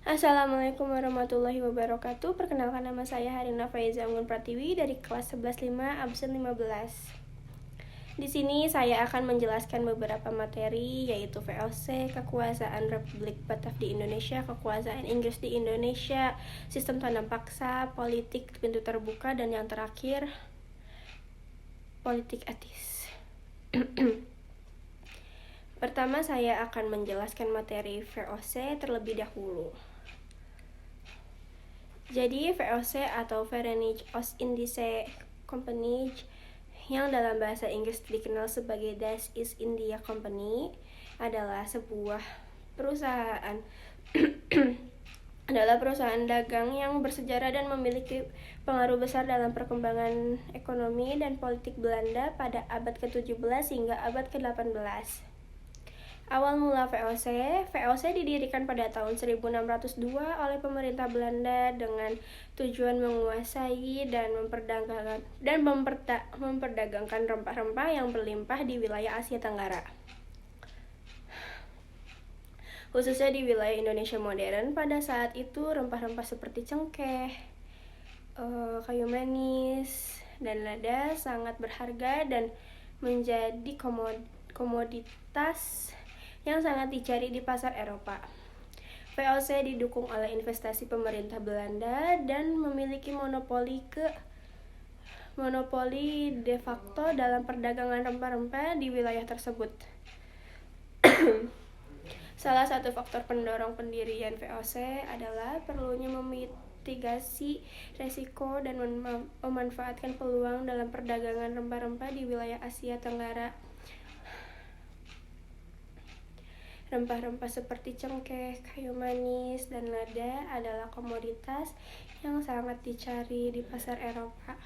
Assalamualaikum warahmatullahi wabarakatuh. Perkenalkan, nama saya Harina Faiza Anggun Pratiwi dari kelas 11-5 absen 15. Di sini saya akan menjelaskan beberapa materi, yaitu VOC, kekuasaan Republik Batak di Indonesia, kekuasaan Inggris di Indonesia, sistem tanam paksa, politik pintu terbuka, dan yang terakhir, politik etis. Pertama, saya akan menjelaskan materi VOC terlebih dahulu. Jadi, VOC atau Verenigde Oost-Indische Compagnie yang dalam bahasa Inggris dikenal sebagai Dutch East India Company adalah sebuah perusahaan dagang yang bersejarah dan memiliki pengaruh besar dalam perkembangan ekonomi dan politik Belanda pada abad ke-17 hingga abad ke-18. Awal mula VOC didirikan pada tahun 1602 oleh pemerintah Belanda dengan tujuan menguasai dan memperdagangkan rempah-rempah yang berlimpah di wilayah Asia Tenggara, khususnya di wilayah Indonesia modern. Pada saat itu, rempah-rempah seperti cengkeh, kayu manis, dan lada sangat berharga dan menjadi komoditas yang sangat dicari di pasar Eropa. VOC didukung oleh investasi pemerintah Belanda dan memiliki monopoli de facto dalam perdagangan rempah-rempah di wilayah tersebut. Salah satu faktor pendorong pendirian VOC adalah perlunya memitigasi resiko dan memanfaatkan peluang dalam perdagangan rempah-rempah di wilayah Asia Tenggara. Rempah-rempah seperti cengkeh, kayu manis, dan lada adalah komoditas yang sangat dicari di pasar Eropa,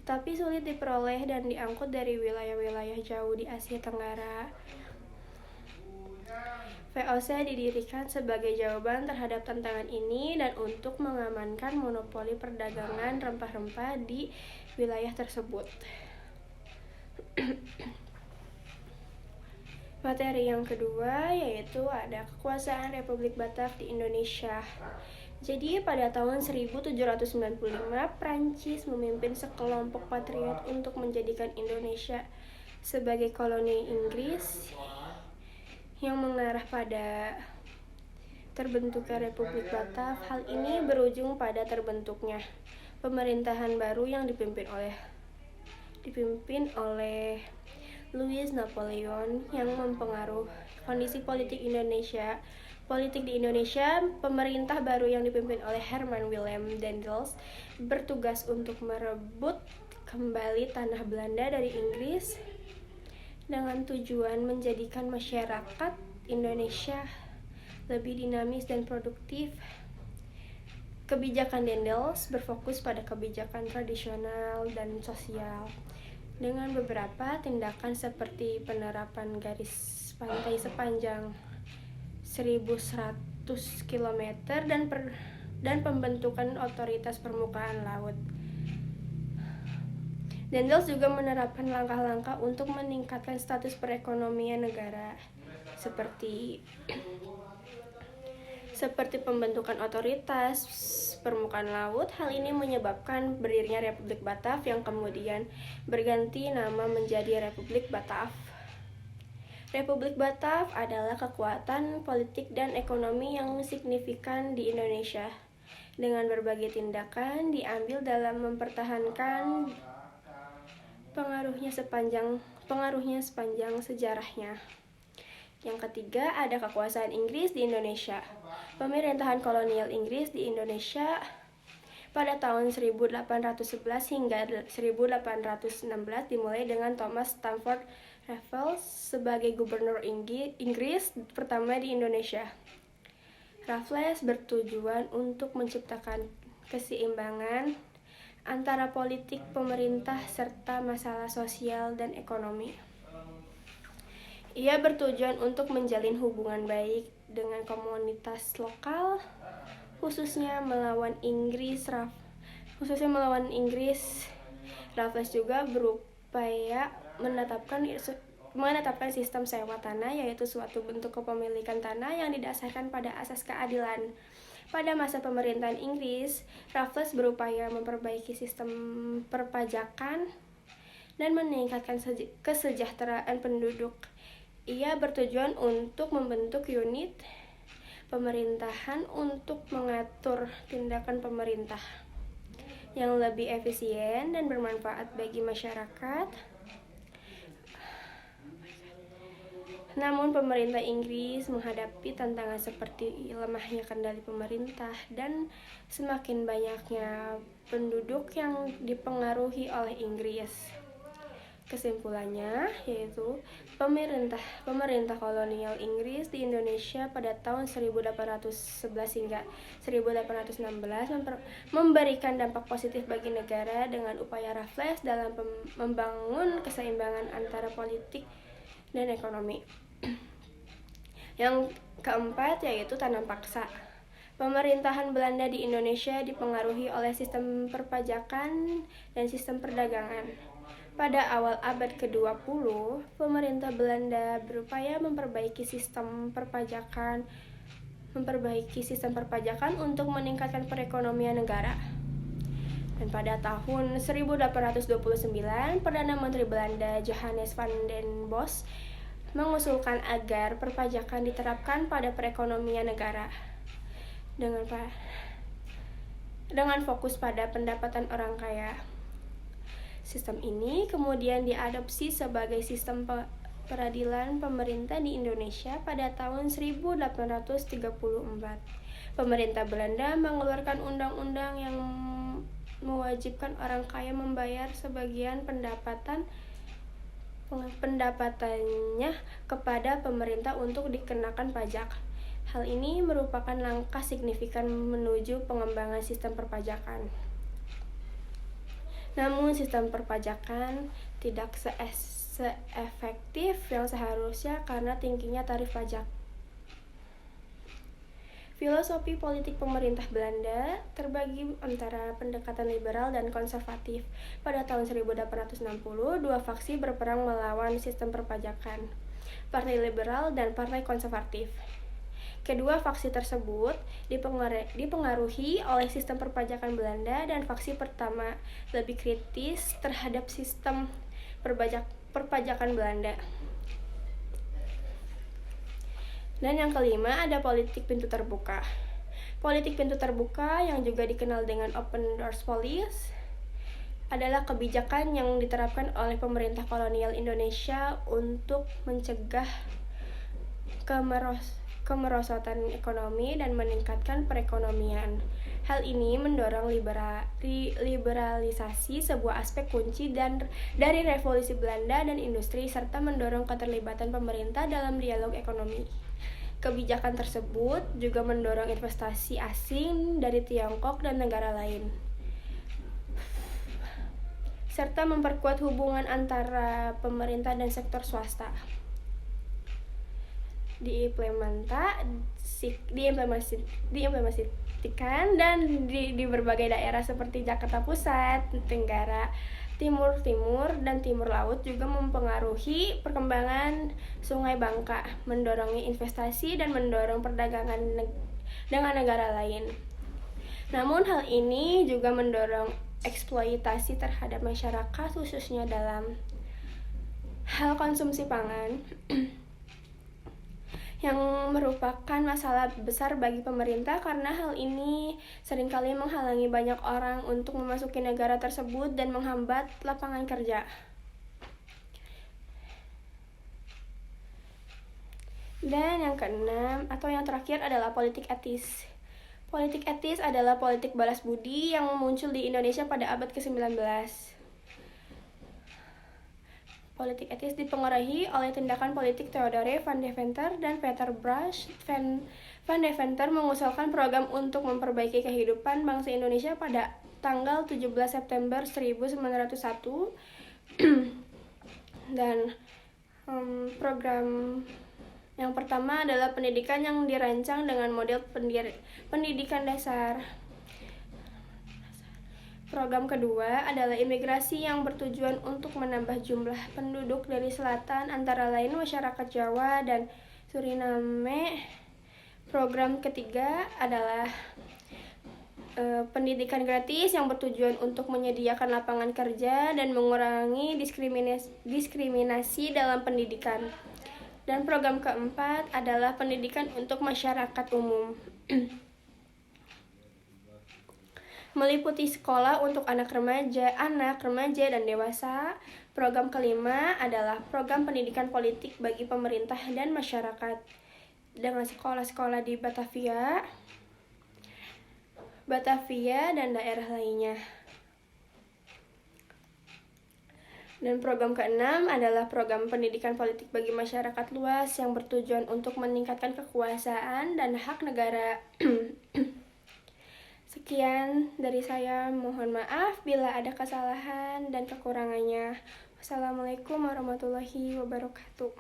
tetapi sulit diperoleh dan diangkut dari wilayah-wilayah jauh di Asia Tenggara. VOC didirikan sebagai jawaban terhadap tantangan ini dan untuk mengamankan monopoli perdagangan rempah-rempah di wilayah tersebut. Materi yang kedua yaitu ada kekuasaan Republik Batak di Indonesia. Jadi pada tahun 1795, Prancis memimpin sekelompok patriot untuk menjadikan Indonesia sebagai koloni Inggris yang mengarah pada terbentuknya Republik Batak. Hal ini berujung pada terbentuknya pemerintahan baru yang dipimpin oleh Louis Napoleon yang mempengaruhi kondisi politik di Indonesia. Pemerintah baru yang dipimpin oleh Herman Willem Daendels bertugas untuk merebut kembali tanah Belanda dari Inggris dengan tujuan menjadikan masyarakat Indonesia lebih dinamis dan produktif. Kebijakan Daendels berfokus pada kebijakan tradisional dan sosial, dengan beberapa tindakan seperti penerapan garis pantai sepanjang 1.100 km dan pembentukan otoritas permukaan laut. Daendels juga menerapkan langkah-langkah untuk meningkatkan status perekonomian negara, seperti pembentukan otoritas permukaan laut. Hal ini menyebabkan berdirinya Republik Batak yang kemudian berganti nama menjadi Republik Batak. Republik Batak adalah kekuatan politik dan ekonomi yang signifikan di Indonesia, dengan berbagai tindakan diambil dalam mempertahankan pengaruhnya sepanjang sejarahnya. Yang ketiga ada kekuasaan Inggris di Indonesia. Pemerintahan kolonial Inggris di Indonesia pada tahun 1811 hingga 1816 dimulai dengan Thomas Stamford Raffles sebagai gubernur Inggris pertama di Indonesia. Raffles bertujuan untuk menciptakan keseimbangan antara politik pemerintah serta masalah sosial dan ekonomi. Ia bertujuan untuk menjalin hubungan baik dengan komunitas lokal, khususnya melawan Inggris. Raffles juga berupaya menetapkan menetapkan sistem sewa tanah, yaitu suatu bentuk kepemilikan tanah yang didasarkan pada asas keadilan. Pada masa pemerintahan Inggris, Raffles berupaya memperbaiki sistem perpajakan dan meningkatkan kesejahteraan penduduk. Ia bertujuan untuk membentuk unit pemerintahan untuk mengatur tindakan pemerintah yang lebih efisien dan bermanfaat bagi masyarakat. Namun pemerintah Inggris menghadapi tantangan seperti lemahnya kendali pemerintah dan semakin banyaknya penduduk yang dipengaruhi oleh Inggris. Kesimpulannya yaitu pemerintah kolonial Inggris di Indonesia pada tahun 1811 hingga 1816 memberikan dampak positif bagi negara dengan upaya Raffles dalam membangun keseimbangan antara politik dan ekonomi. Yang keempat yaitu tanam paksa. Pemerintahan Belanda di Indonesia dipengaruhi oleh sistem perpajakan dan sistem perdagangan. Pada awal abad ke-20, pemerintah Belanda berupaya memperbaiki sistem perpajakan untuk meningkatkan perekonomian negara. Dan pada tahun 1829, Perdana Menteri Belanda Johannes van den Bosch mengusulkan agar perpajakan diterapkan pada perekonomian negara dengan fokus pada pendapatan orang kaya. Sistem ini kemudian diadopsi sebagai sistem peradilan pemerintah di Indonesia pada tahun 1834. Pemerintah Belanda mengeluarkan undang-undang yang mewajibkan orang kaya membayar sebagian pendapatannya kepada pemerintah untuk dikenakan pajak. Hal ini merupakan langkah signifikan menuju pengembangan sistem perpajakan. Namun sistem perpajakan tidak seefektif yang seharusnya karena tingginya tarif pajak. Filosofi politik pemerintah Belanda terbagi antara pendekatan liberal dan konservatif. Pada tahun 1860, dua faksi berperang melawan sistem perpajakan, Partai Liberal dan Partai Konservatif. Kedua faksi tersebut dipengaruhi oleh sistem perpajakan Belanda, dan faksi pertama lebih kritis terhadap sistem perpajakan Belanda. Dan yang kelima ada politik pintu terbuka. Politik pintu terbuka yang juga dikenal dengan Open Doors Policy adalah kebijakan yang diterapkan oleh pemerintah kolonial Indonesia untuk mencegah kemerosotan ekonomi dan meningkatkan perekonomian. Hal ini mendorong liberalisasi, sebuah aspek kunci dari revolusi Belanda dan industri, serta mendorong keterlibatan pemerintah dalam dialog ekonomi. Kebijakan tersebut juga mendorong investasi asing dari Tiongkok dan negara lain, serta memperkuat hubungan antara pemerintah dan sektor swasta. Diimplementasikan dan di berbagai daerah seperti Jakarta Pusat, Tenggara Timur, dan Timur Laut juga mempengaruhi perkembangan Sungai Bangka, mendorong investasi dan mendorong perdagangan dengan negara lain. Namun hal ini juga mendorong eksploitasi terhadap masyarakat, khususnya dalam hal konsumsi pangan, yang merupakan masalah besar bagi pemerintah karena hal ini seringkali menghalangi banyak orang untuk memasuki negara tersebut dan menghambat lapangan kerja. Dan yang keenam atau yang terakhir adalah politik etis. Politik etis adalah politik balas budi yang muncul di Indonesia pada abad ke-19. Politik etis dipengaruhi oleh tindakan politik Theodore van Deventer dan Peter Brush. Van Deventer mengusulkan program untuk memperbaiki kehidupan bangsa Indonesia pada tanggal 17 September 1901 dan program yang pertama adalah pendidikan yang dirancang dengan model pendidikan dasar. Program kedua adalah imigrasi yang bertujuan untuk menambah jumlah penduduk dari selatan, antara lain masyarakat Jawa dan Suriname. Program ketiga adalah pendidikan gratis yang bertujuan untuk menyediakan lapangan kerja dan mengurangi diskriminasi dalam pendidikan. Dan program keempat adalah pendidikan untuk masyarakat umum. Meliputi sekolah untuk anak remaja, dan dewasa. Program kelima adalah program pendidikan politik bagi pemerintah dan masyarakat dengan sekolah-sekolah di Batavia dan daerah lainnya. Dan program keenam adalah program pendidikan politik bagi masyarakat luas yang bertujuan untuk meningkatkan kekuasaan dan hak negara. Sekian dari saya, mohon maaf bila ada kesalahan dan kekurangannya. Wassalamualaikum warahmatullahi wabarakatuh.